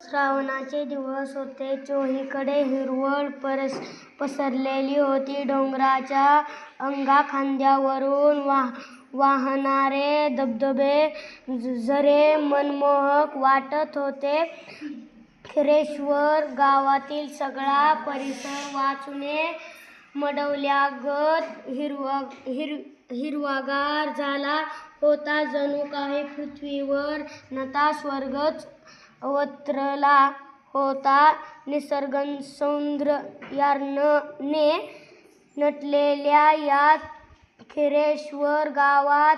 श्रावणाचे दिवस होते. चोहीकडे हिरवळ पसरलेली होती. डोंगराच्या अंगाखांद्यावरून वाहणारे धबधबे झरे मनमोहक वाटत होते. खिरेश्वर गावातील सगळा परिसर वाचूने मडवल्यागत हिरवागार झाला होता. जणू काही पृथ्वीवर नता स्वर्गच अवतरला होता. निसर्गसौंदर्याने नटलेल्या या खिरेश्वर गावात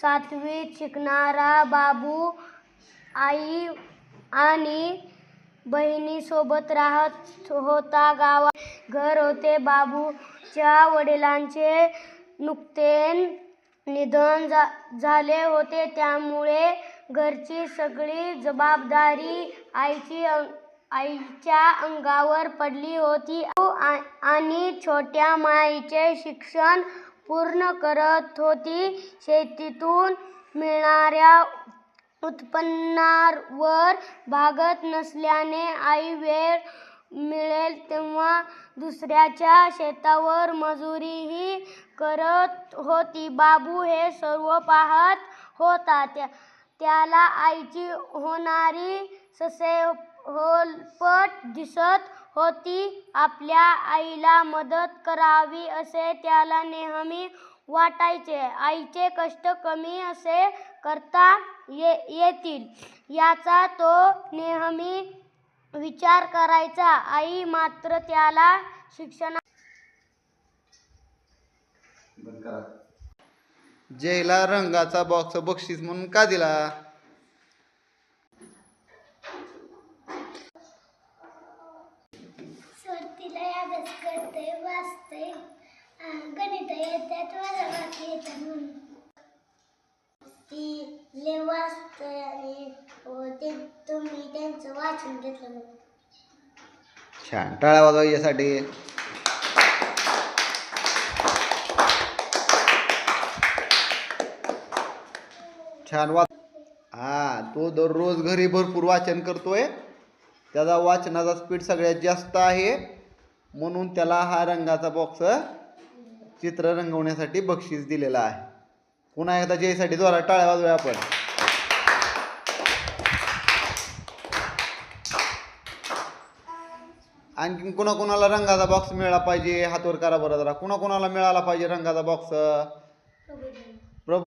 7वीत शिकणारा बाबू आई आणि बहिणीसोबत राहत होता. गावात घर होते. बाबूच्या वडिलांचे नुकतेच निधन झाले होते. त्यामुळे घरची सगळी जबाबदारी आईच्या अंगावर पडली होती. आणि छोट्या माईचे शिक्षण पूर्ण करत होती. शेतीतून मिळणाऱ्या उत्पन्नावर भागत नसल्याने आई वेळ मिळेल तेव्हा दुसऱ्याच्या शेतावर मजुरीही करत होती. बाबू हे सर्व पाहत होता. त्याला आईची होणारी ससेहोलपट दिसत होती. आपल्या आईला मदत करावी असे त्याला नेहमी वाटायचे. आईचे कष्ट कमी कसे करता येतील याचा तो नेहमी विचार करायचा. आई मात्र त्याला जयला रंगाचा बॉक्स बक्षीस म्हणून का दिला? तिला अभ्यास करते, वाचते, गणित येतात, वजाबाकी येतात म्हणून ती लय वाचते आणि ते तुम्ही त्यांचं वाचून घेतलं म्हणून. छान, टाळ्या वाजवा यासाठी. छान तो दररोज घरी भरपूर वाचन करतोय. त्याचा वाचनाचा स्पीड सगळ्यात जास्त आहे म्हणून त्याला हा रंगाचा बॉक्स चित्र रंगवण्यासाठी बक्षीस दिलेला आहे. पुन्हा एकदा जयसाठी जोरात टाळ्या वाजवूया आपण. आणखीन कुणाकुणाला रंगाचा बॉक्स मिळाला पाहिजे हातवर करा बरं जरा. कुणाकुणाला मिळाला पाहिजे रंगाचा बॉक्स?